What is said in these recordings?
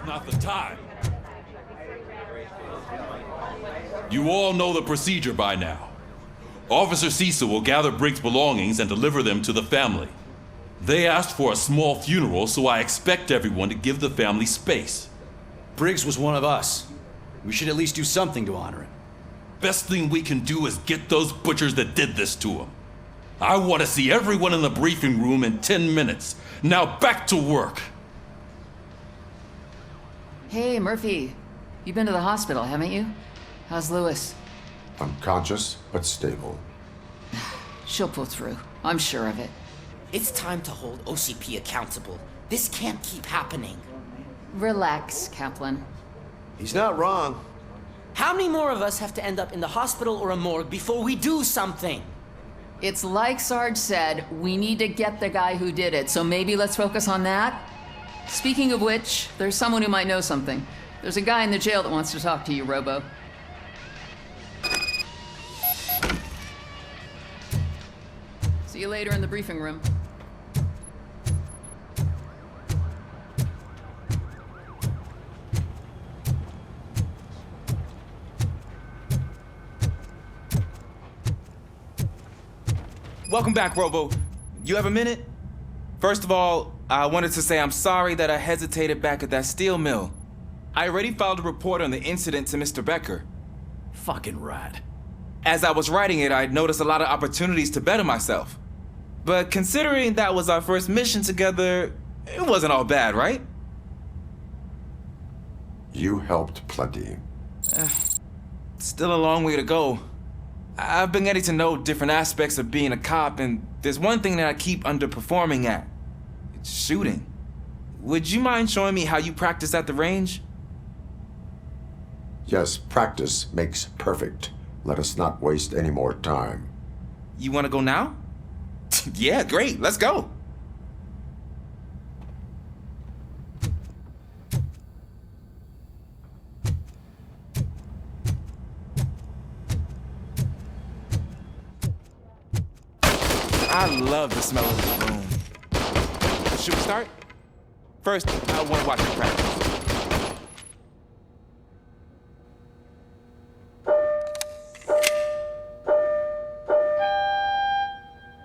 Not the time. You all know the procedure by now. Officer Cecil will gather Briggs' belongings and deliver them to the family. They asked for a small funeral, so I expect everyone to give the family space. Briggs was one of us. We should at least do something to honor him. Best thing we can do is get those butchers that did this to him. I want to see everyone in the briefing room in 10 minutes. Now back to work. Hey, Murphy. You've been to the hospital, haven't you? How's Lewis? Unconscious, but stable. She'll pull through. I'm sure of it. It's time to hold OCP accountable. This can't keep happening. Relax, Kaplan. He's not wrong. How many more of us have to end up in the hospital or a morgue before we do something? It's like Sarge said, we need to get the guy who did it, so maybe let's focus on that? Speaking of which, there's someone who might know something. There's a guy in the jail that wants to talk to you, Robo. See you later in the briefing room. Welcome back, Robo. You have a minute? First of all, I wanted to say I'm sorry that I hesitated back at that steel mill. I already filed a report on the incident to Mr. Becker. Fucking rad. As I was writing it, I noticed a lot of opportunities to better myself. But considering that was our first mission together, it wasn't all bad, right? You helped plenty. Still a long way to go. I've been getting to know different aspects of being a cop, and there's one thing that I keep underperforming at. It's shooting. Would you mind showing me how you practice at the range? Yes, practice makes perfect. Let us not waste any more time. You want to go now? Yeah, great. Let's go. I love the smell of this room. Should we start? First, I want to watch you practice.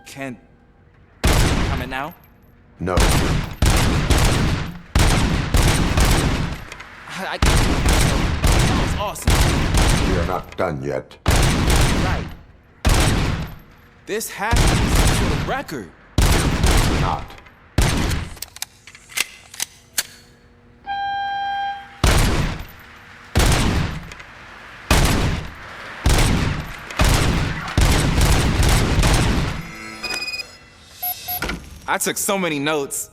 Can come in now? No. That was awesome. We are not done yet. Right. This has to be some sort of record. Not. I took so many notes.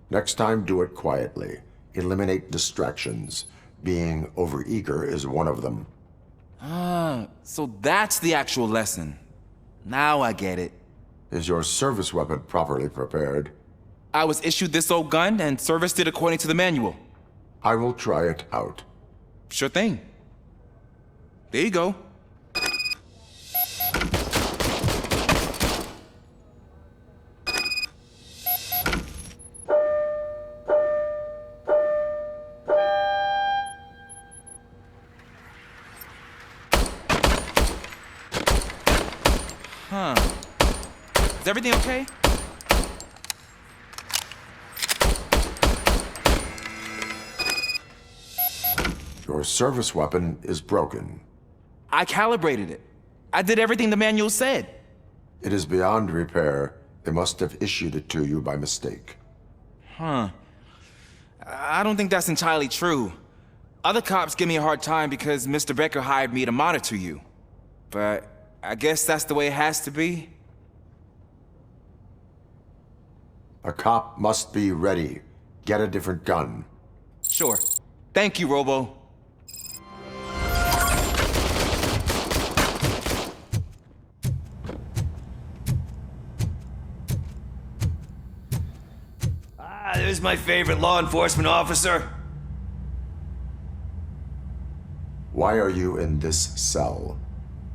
Next time, do it quietly. Eliminate distractions. Being overeager is one of them. So that's the actual lesson. Now I get it. Is your service weapon properly prepared? I was issued this old gun and serviced it according to the manual. I will try it out. Sure thing. There you go. Huh. Is everything okay? Your service weapon is broken. I calibrated it. I did everything the manual said. It is beyond repair. They must have issued it to you by mistake. Huh. I don't think that's entirely true. Other cops give me a hard time because Mr. Becker hired me to monitor you. But I guess that's the way it has to be. A cop must be ready. Get a different gun. Sure. Thank you, Robo. There's my favorite law enforcement officer. Why are you in this cell?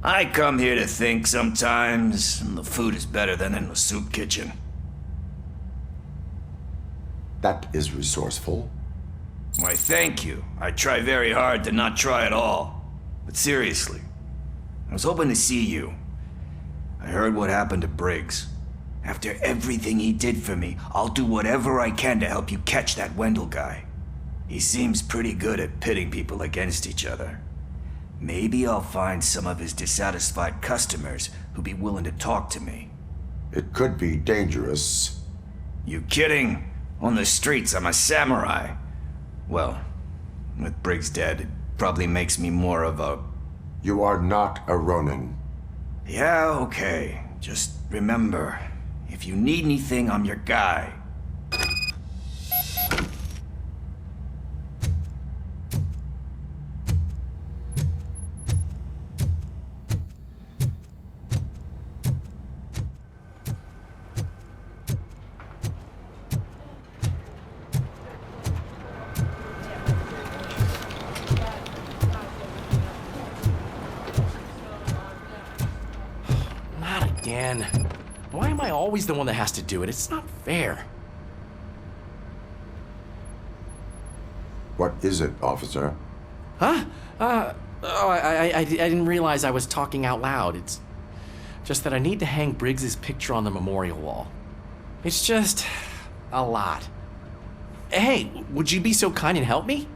I come here to think sometimes, and the food is better than in the soup kitchen. That is resourceful. Why, thank you. I try very hard to not try at all. But seriously, I was hoping to see you. I heard what happened to Briggs. After everything he did for me, I'll do whatever I can to help you catch that Wendell guy. He seems pretty good at pitting people against each other. Maybe I'll find some of his dissatisfied customers who'd be willing to talk to me. It could be dangerous. You kidding? On the streets, I'm a samurai. Well, with Briggs dead, it probably makes me more of a... You are not a Ronin. Yeah, okay. Just remember, if you need anything, I'm your guy. Not again. Why am I always the one that has to do it? It's not fair. What is it, officer? Huh? I didn't realize I was talking out loud. It's just that I need to hang Briggs's picture on the memorial wall. It's just a lot. Hey, would you be so kind and help me?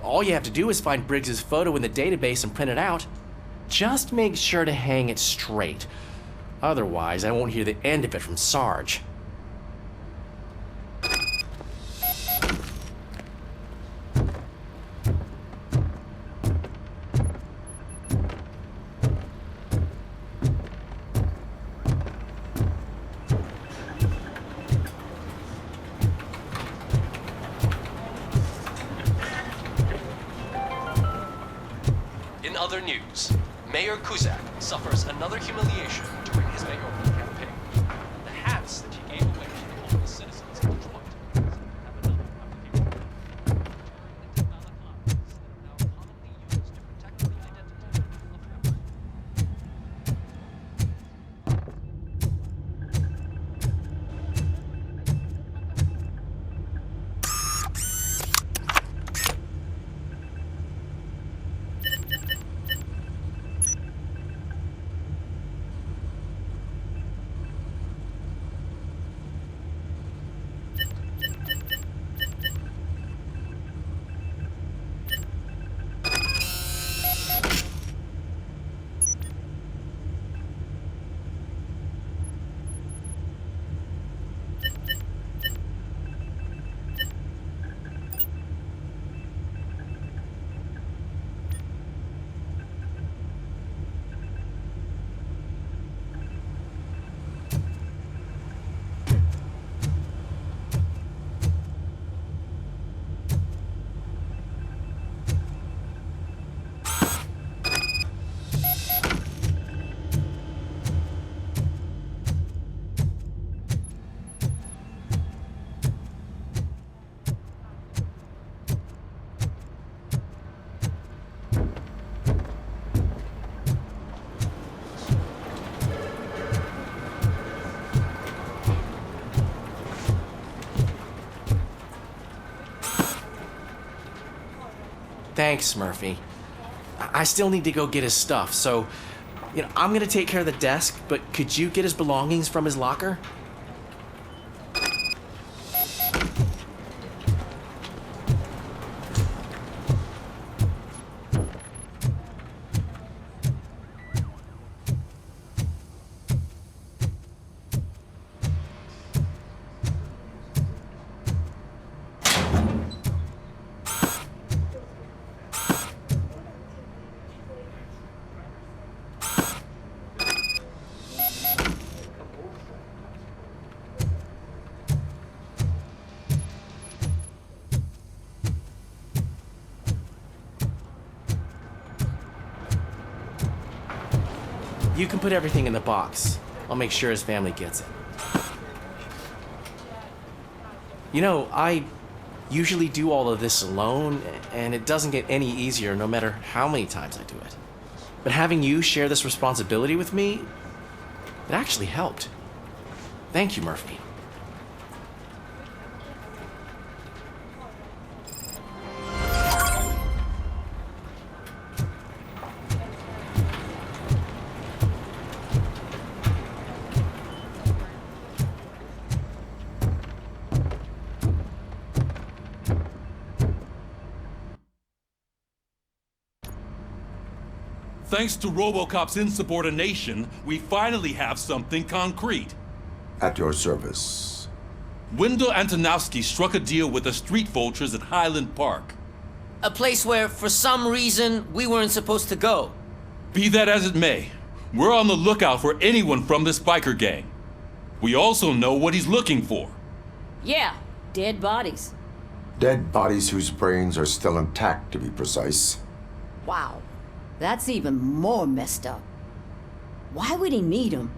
All you have to do is find Briggs's photo in the database and print it out. Just make sure to hang it straight. Otherwise, I won't hear the end of it from Sarge. In other news, Mayor Kuzak suffers another humiliation during his mayoral campaign. The hats that he gave away to homeless citizens of Detroit have another application. Into balaclavas that are now commonly used to protect the identity of women. Thanks, Murphy. I still need to go get his stuff, so, I'm gonna take care of the desk, but could you get his belongings from his locker? You can put everything in the box. I'll make sure his family gets it. I usually do all of this alone, and it doesn't get any easier no matter how many times I do it. But having you share this responsibility with me, it actually helped. Thank you, Murphy. Thanks to Robocop's insubordination, we finally have something concrete. At your service. Wendell Antonowski struck a deal with the Street Vultures at Highland Park. A place where, for some reason, we weren't supposed to go. Be that as it may, we're on the lookout for anyone from this biker gang. We also know what he's looking for. Yeah, dead bodies. Dead bodies whose brains are still intact, to be precise. Wow, that's even more messed up. Why would he need them?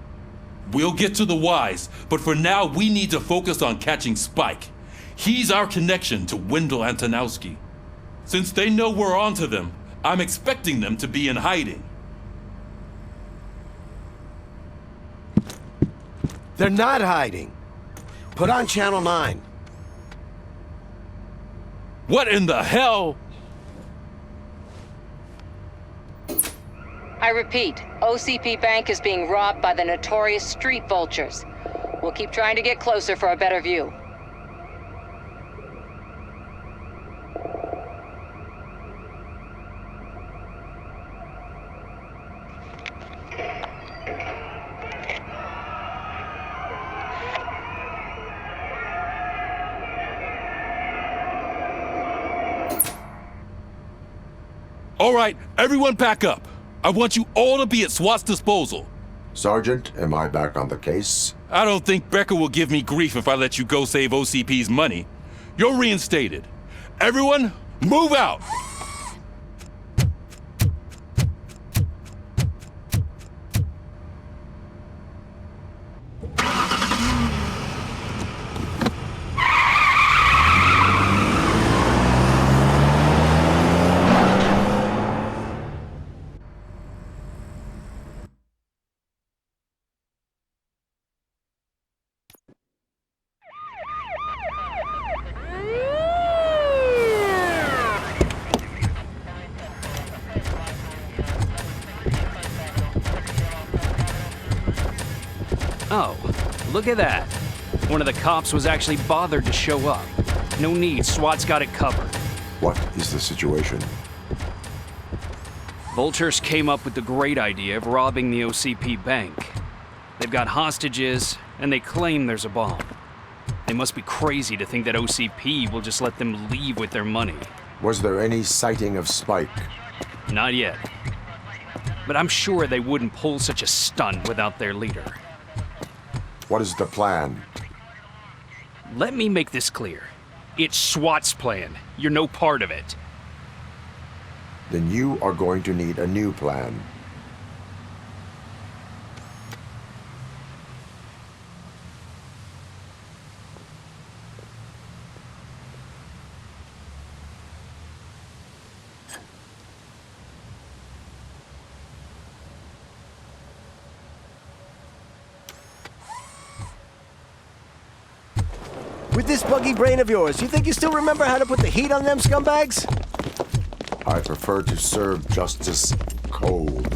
We'll get to the whys, but for now we need to focus on catching Spike. He's our connection to Wendell Antonowski. Since they know we're onto them, I'm expecting them to be in hiding. They're not hiding. Put on Channel 9. What in the hell? I repeat, OCP Bank is being robbed by the notorious Street Vultures. We'll keep trying to get closer for a better view. All right, everyone pack up. I want you all to be at SWAT's disposal. Sergeant, am I back on the case? I don't think Becker will give me grief if I let you go save OCP's money. You're reinstated. Everyone, move out! Oh, look at that. One of the cops was actually bothered to show up. No need, SWAT's got it covered. What is the situation? Vultures came up with the great idea of robbing the OCP bank. They've got hostages, and they claim there's a bomb. They must be crazy to think that OCP will just let them leave with their money. Was there any sighting of Spike? Not yet. But I'm sure they wouldn't pull such a stunt without their leader. What is the plan? Let me make this clear. It's SWAT's plan. You're no part of it. Then you are going to need a new plan. With this buggy brain of yours, you think you still remember how to put the heat on them scumbags? I prefer to serve justice cold.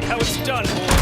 How it's done, boy.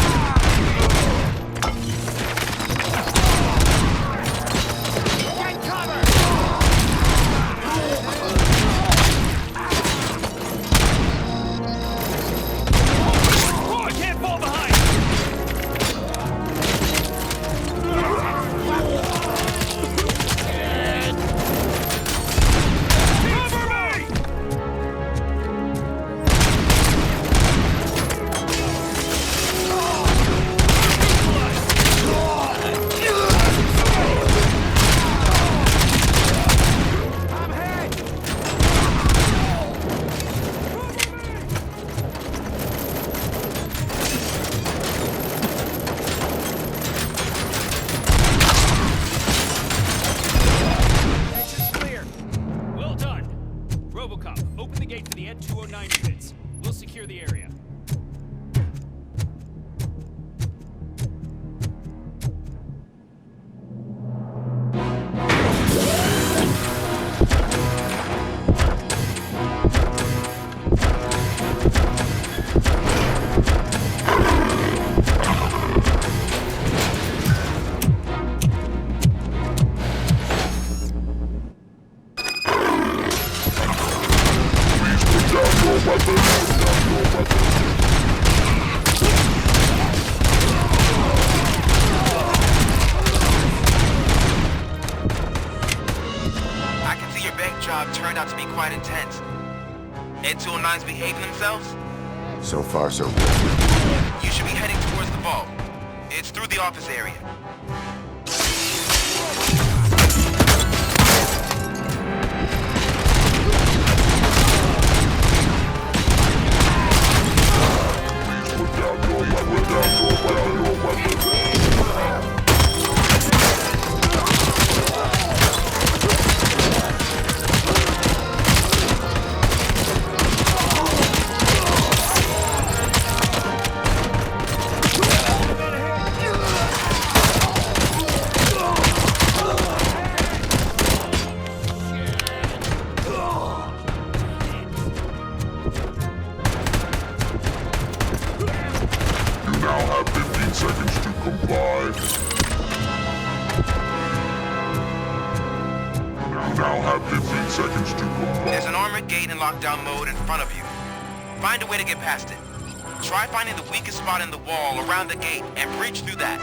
Robocop, open the gate for the Ed 209 units. We'll secure the area. I can see your bank job turned out to be quite intense. Ed 209's behaving themselves? So far, so good. You should be heading towards the vault. It's through the office area. There's an armored gate in lockdown mode in front of you. Find a way to get past it. Try finding the weakest spot in the wall around the gate and breach through that.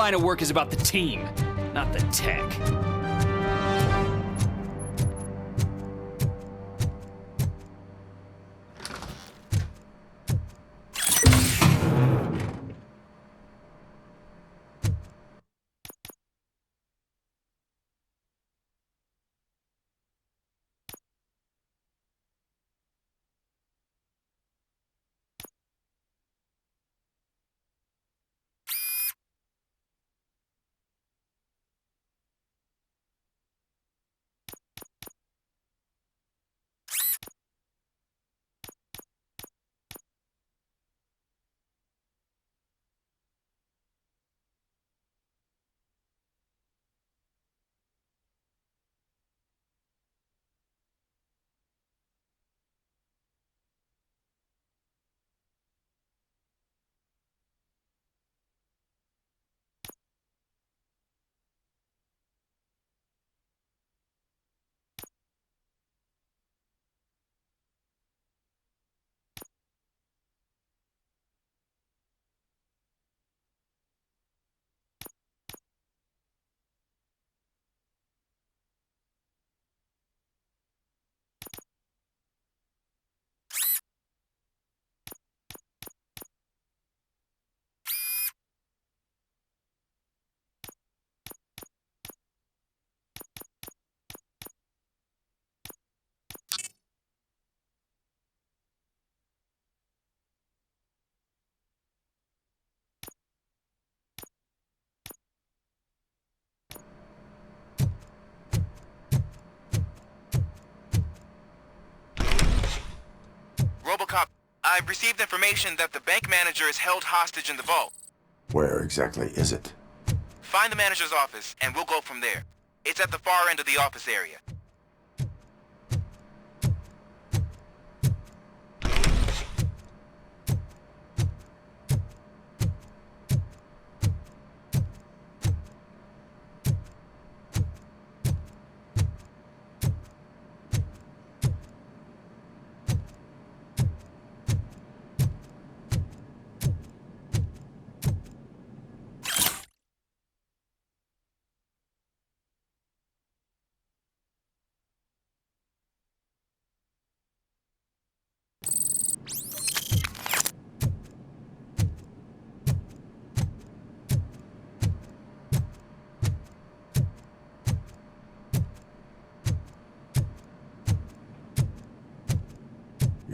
line of work is about the team, not the tech. Robocop, I've received information that the bank manager is held hostage in the vault. Where exactly is it? Find the manager's office, and we'll go from there. It's at the far end of the office area.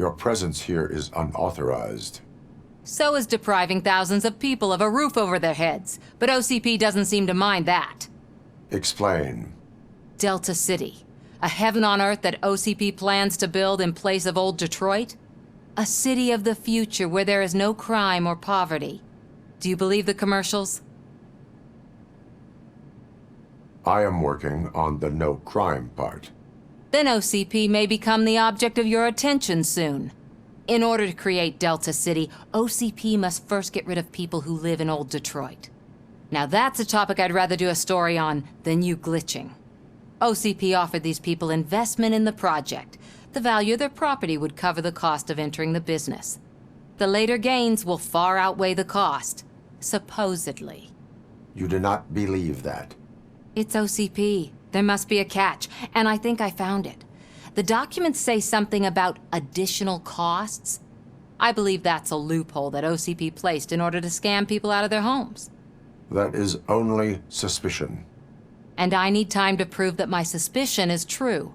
Your presence here is unauthorized. So is depriving thousands of people of a roof over their heads. But OCP doesn't seem to mind that. Explain. Delta City. A heaven on earth that OCP plans to build in place of old Detroit? A city of the future where there is no crime or poverty. Do you believe the commercials? I am working on the no crime part. Then OCP may become the object of your attention soon. In order to create Delta City, OCP must first get rid of people who live in old Detroit. Now that's a topic I'd rather do a story on than you glitching. OCP offered these people investment in the project. The value of their property would cover the cost of entering the business. The later gains will far outweigh the cost, supposedly. You do not believe that. It's OCP. There must be a catch, and I think I found it. The documents say something about additional costs. I believe that's a loophole that OCP placed in order to scam people out of their homes. That is only suspicion. And I need time to prove that my suspicion is true.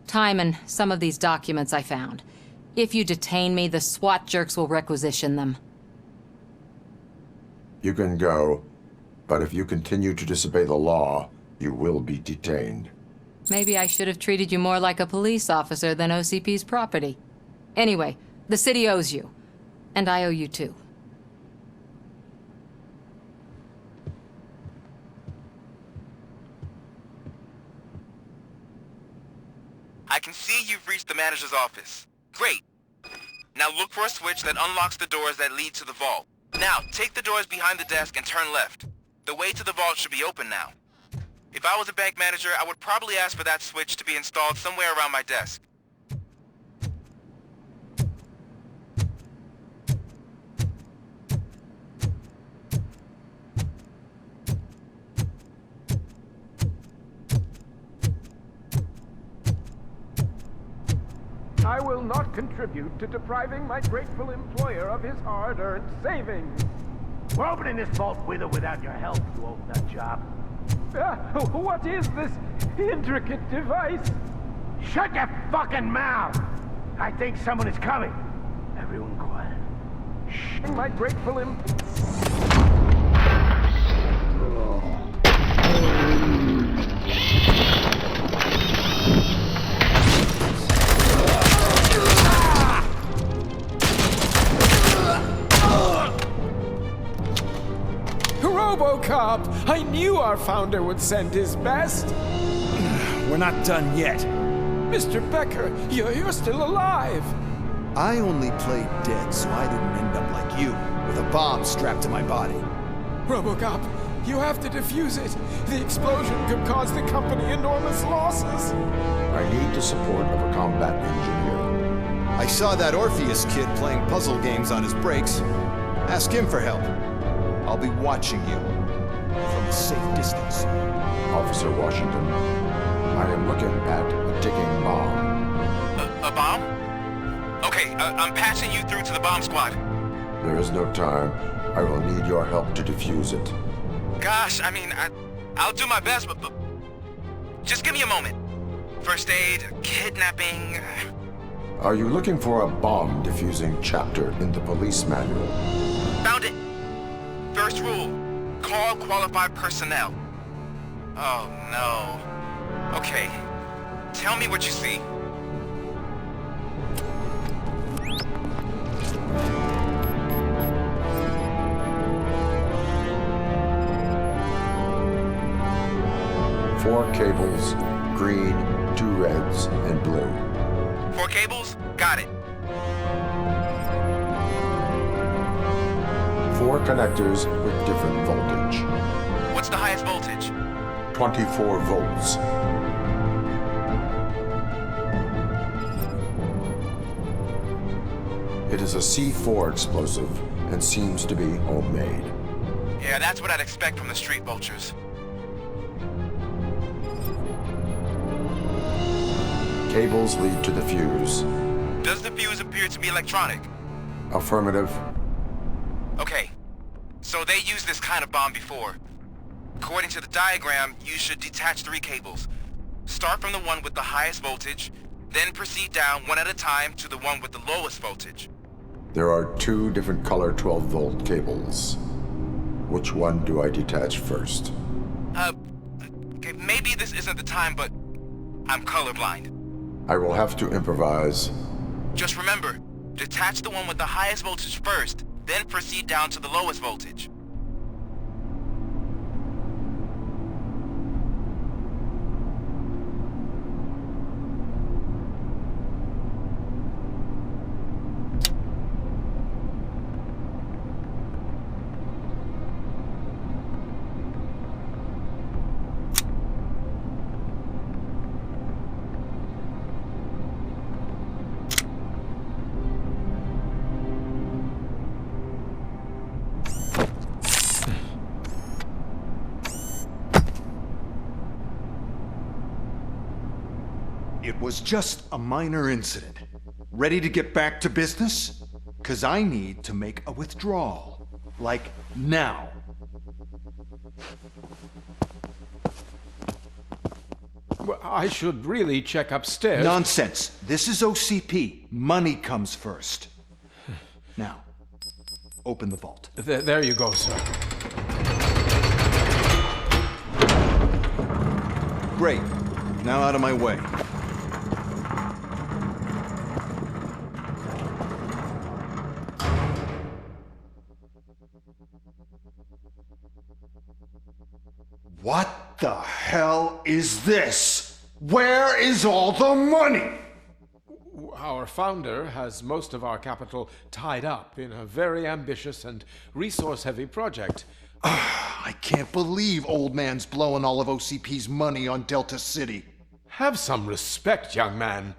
Time and some of these documents I found. If you detain me, the SWAT jerks will requisition them. You can go, but if you continue to disobey the law, you will be detained. Maybe I should have treated you more like a police officer than OCP's property. Anyway, the city owes you. And I owe you too. I can see you've reached the manager's office. Great. Now look for a switch that unlocks the doors that lead to the vault. Now, take the doors behind the desk and turn left. The way to the vault should be open now. If I was a bank manager, I would probably ask for that switch to be installed somewhere around my desk. I will not contribute to depriving my grateful employer of his hard-earned savings. We're opening this vault with or without your help, you old nut job. What is this intricate device? Shut your fucking mouth! I think someone is coming. Everyone quiet. Shh. My grateful Robocop! I knew our founder would send his best. We're not done yet. Mr. Becker, you're still alive. I only played dead, so I didn't end up like you, with a bomb strapped to my body. Robocop, you have to defuse it. The explosion could cause the company enormous losses. I need the support of a combat engineer. I saw that Orpheus kid playing puzzle games on his breaks. Ask him for help. I'll be watching you from a safe distance. Officer Washington, I am looking at a ticking bomb. A bomb? Okay, I'm passing you through to the bomb squad. There is no time. I will need your help to defuse it. Gosh, I mean, I'll do my best, but just give me a moment. First aid, kidnapping... Are you looking for a bomb defusing chapter in the police manual? Found it! First rule, call qualified personnel. Oh no. Okay, tell me what you see. Four cables, green, 2 reds, and blue. 4 cables? Got it. 4 connectors with different voltage. What's the highest voltage? 24 volts. It is a C4 explosive and seems to be homemade. Yeah, that's what I'd expect from the Street Vultures. Cables lead to the fuse. Does the fuse appear to be electronic? Affirmative. Okay, so they used this kind of bomb before. According to the diagram, you should detach 3 cables. Start from the one with the highest voltage, then proceed down one at a time to the one with the lowest voltage. There are 2 different color 12-volt cables. Which one do I detach first? Okay, maybe this isn't the time, but I'm colorblind. I will have to improvise. Just remember, detach the one with the highest voltage first, then proceed down to the lowest voltage. It was just a minor incident. Ready to get back to business? 'Cause I need to make a withdrawal. Like, now. Well, I should really check upstairs. Nonsense. This is OCP. Money comes first. Now, open the vault. There you go, sir. Great. Now out of my way. What the hell is this? Where is all the money? Our founder has most of our capital tied up in a very ambitious and resource-heavy project. I can't believe old man's blowing all of OCP's money on Delta City. Have some respect, young man.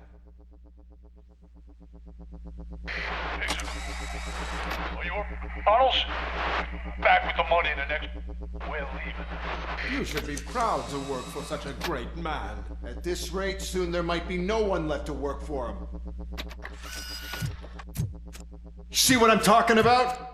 Bottles? Back with the money in the next... We're leaving. You should be proud to work for such a great man. At this rate, soon there might be no one left to work for him. See what I'm talking about?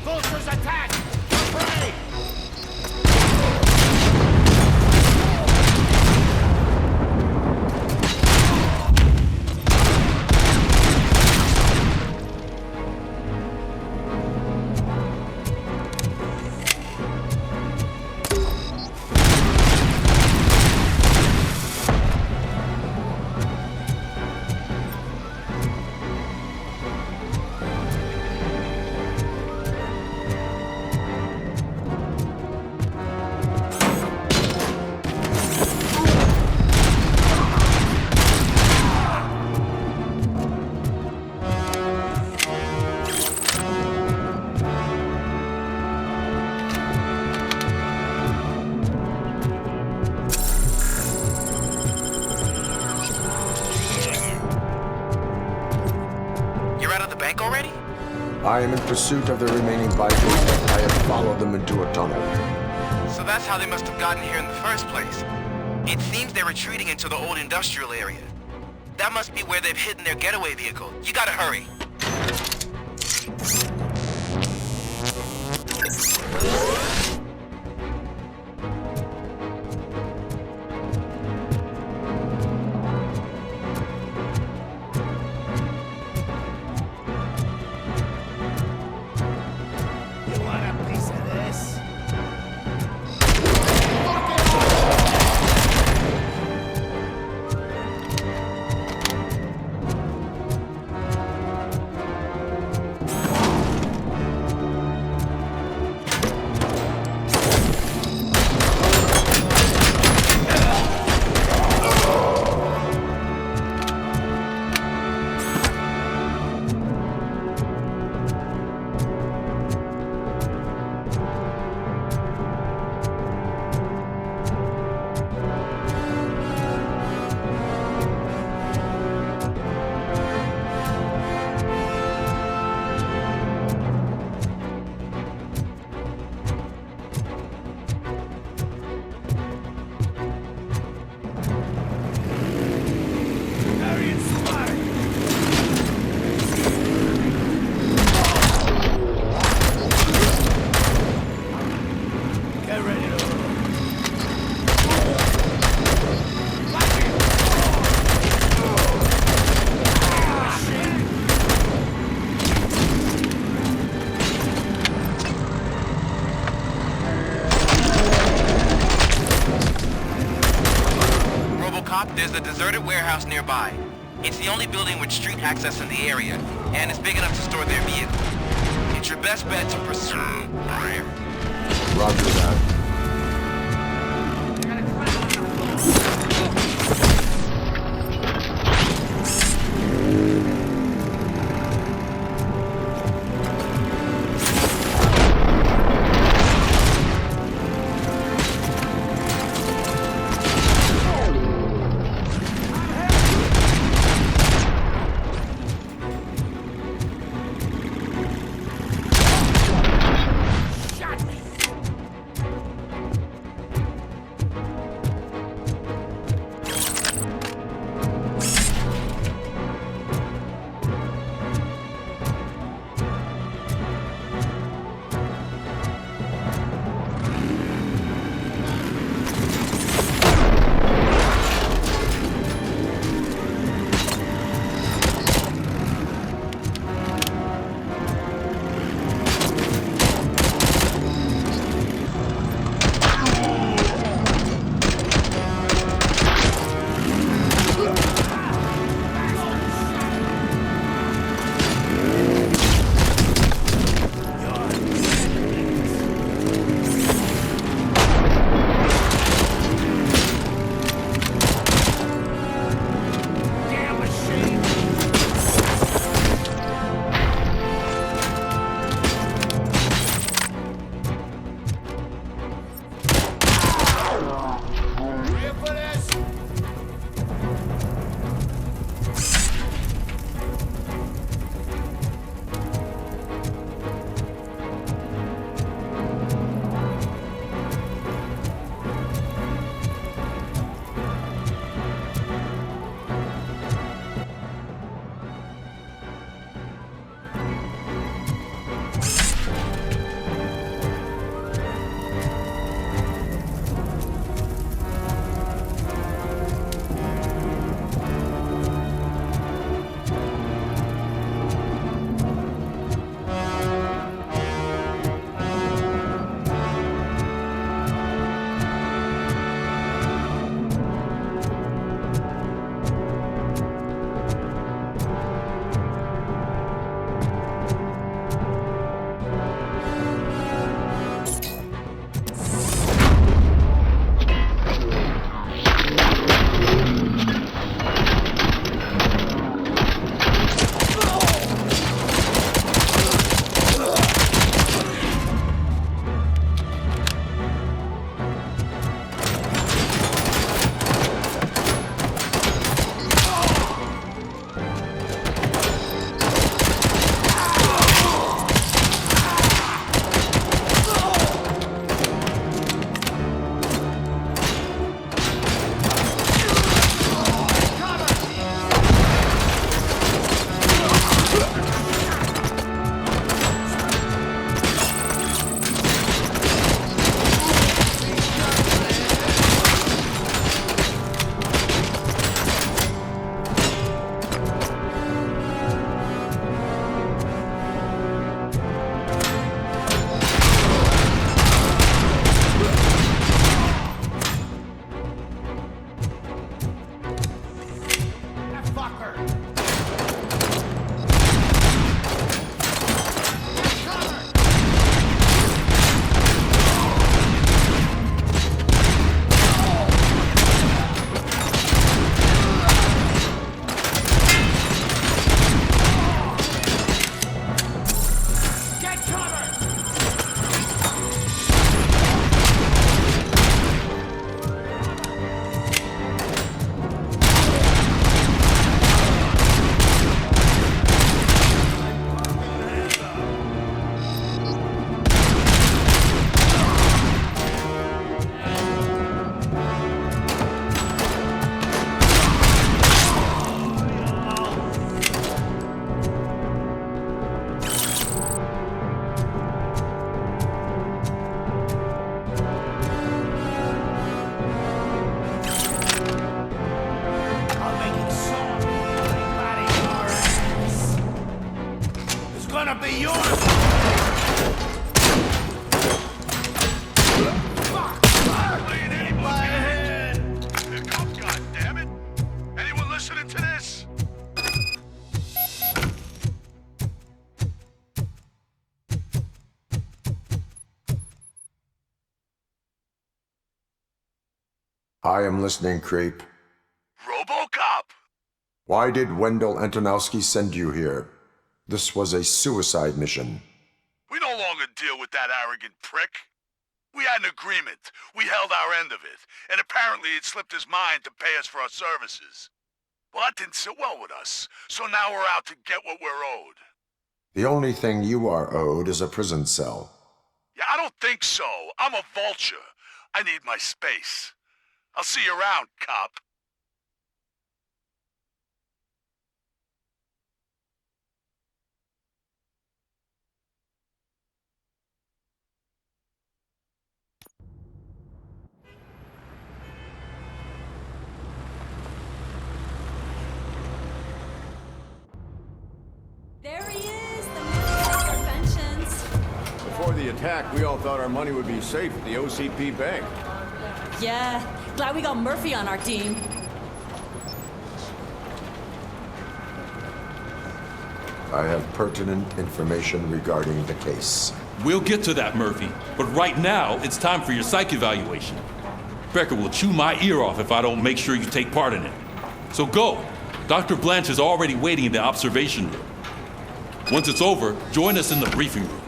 Vultures attack! Pray! I am in pursuit of the remaining vitals. I have followed them into a tunnel. So that's how they must have gotten here in the first place. It seems they're retreating into the old industrial area. That must be where they've hidden their getaway vehicle. You gotta hurry. a deserted warehouse nearby. It's the only building with street access in the area, and it's big enough to store their vehicle. It's your best bet to pursue. Roger that. gonna be yours! Fuck! My head! Pick up, goddammit! I am listening, creep. Robocop! Why did Wendell Antonowski send you here? This was a suicide mission. We no longer deal with that arrogant prick. We had an agreement. We held our end of it, and apparently it slipped his mind to pay us for our services. Well, that didn't sit well with us, so now we're out to get what we're owed. The only thing you are owed is a prison cell. Yeah, I don't think so. I'm a vulture. I need my space. I'll see you around, cop. There he is, the man of inventions. Before the attack, we all thought our money would be safe at the OCP bank. Yeah, glad we got Murphy on our team. I have pertinent information regarding the case. We'll get to that, Murphy. But right now, it's time for your psych evaluation. Becker will chew my ear off if I don't make sure you take part in it. So go. Dr. Blanche is already waiting in the observation room. Once it's over, join us in the briefing room.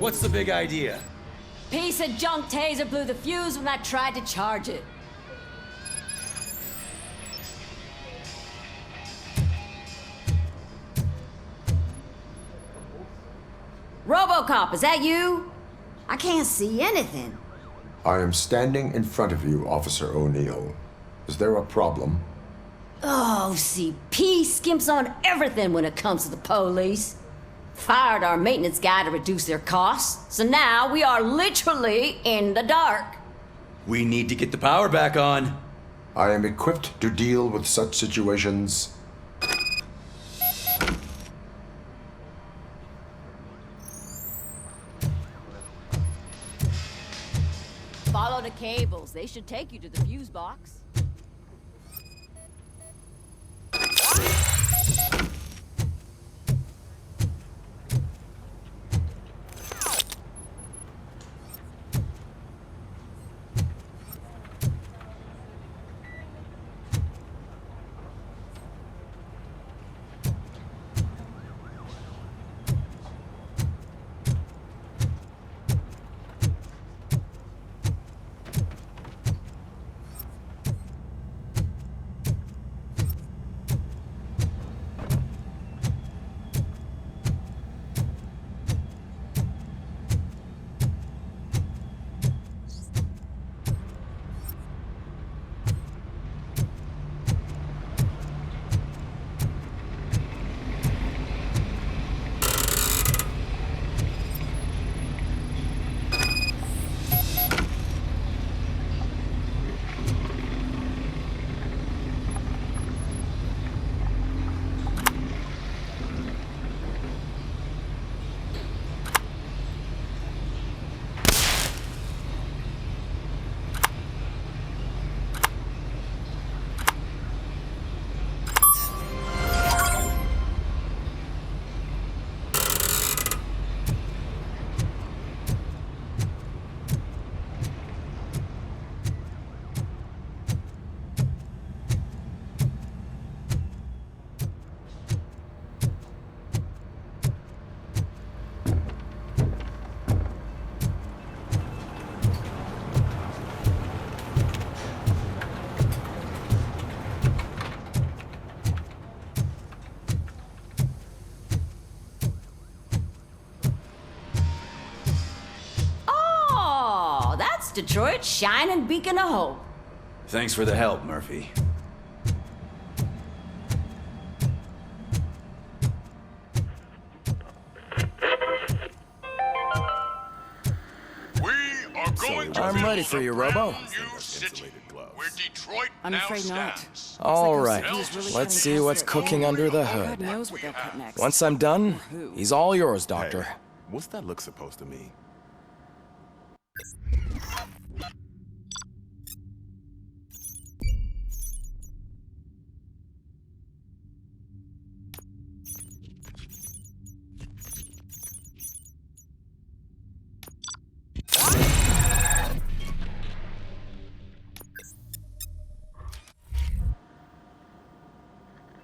What's the big idea? Piece of junk taser blew the fuse when I tried to charge it. Robocop, is that you? I can't see anything. I am standing in front of you, Officer O'Neill. Is there a problem? Oh, CP skimps on everything when it comes to the police. Fired our maintenance guy to reduce their costs, so now we are literally in the dark. We need to get the power back on. I am equipped to deal with such situations. Follow the cables. They should take you to the fuse box. Detroit's shining beacon of hope. Thanks for the help, Murphy. We are going to I'm ready for you, Robo. where Detroit I'm now afraid not. stands. All Looks right, like OCP's really let's trying see to what's pass it. cooking under the God hood. knows what they'll cut next. Once I'm done, Who? he's all yours, Doctor. Hey, what's that look supposed to mean?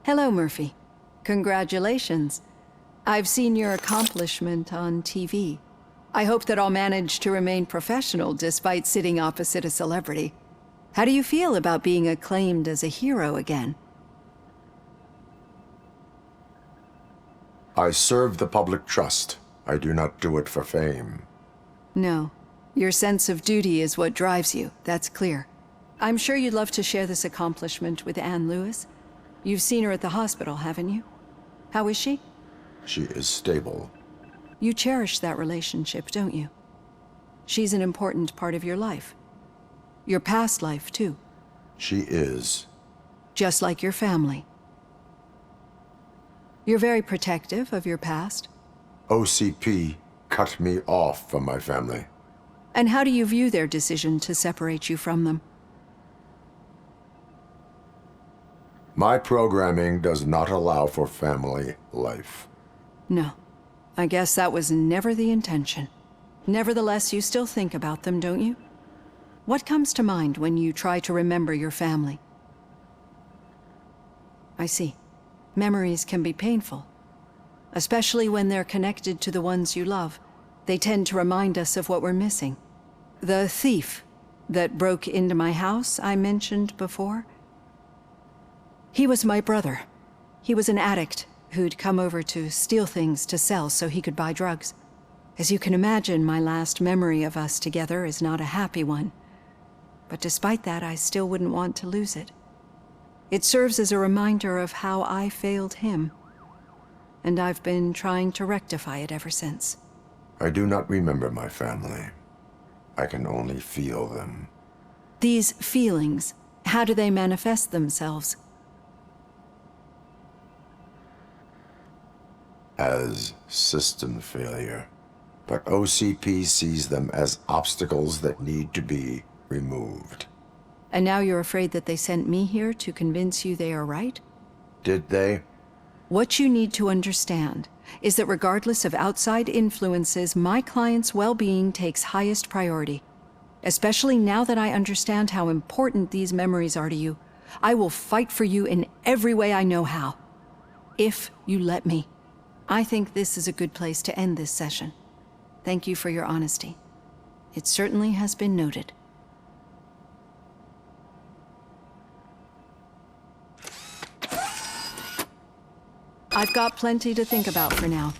Hello, Murphy. Congratulations. I've seen your accomplishment on TV. I hope that I'll manage to remain professional despite sitting opposite a celebrity. How do you feel about being acclaimed as a hero again? I serve the public trust. I do not do it for fame. No. Your sense of duty is what drives you, that's clear. I'm sure you'd love to share this accomplishment with Anne Lewis. You've seen her at the hospital, haven't you? How is she? She is stable. You cherish that relationship, don't you? She's an important part of your life. Your past life, too. She is. Just like your family. You're very protective of your past. OCP cut me off from my family. And how do you view their decision to separate you from them? My programming does not allow for family life. No. I guess that was never the intention. Nevertheless, you still think about them, don't you? What comes to mind when you try to remember your family? I see. Memories can be painful. Especially when they're connected to the ones you love. They tend to remind us of what we're missing. The thief that broke into my house I mentioned before? He was my brother. He was an addict who'd come over to steal things to sell so he could buy drugs. As you can imagine, my last memory of us together is not a happy one. But despite that, I still wouldn't want to lose it. It serves as a reminder of how I failed him. And I've been trying to rectify it ever since. I do not remember my family. I can only feel them. These feelings, how do they manifest themselves? As system failure. But OCP sees them as obstacles that need to be removed. And now you're afraid that they sent me here to convince you they are right? Did they? What you need to understand is that regardless of outside influences, my client's well-being takes highest priority. Especially now that I understand how important these memories are to you, I will fight for you in every way I know how. If you let me. I think this is a good place to end this session. Thank you for your honesty. It certainly has been noted. I've got plenty to think about for now.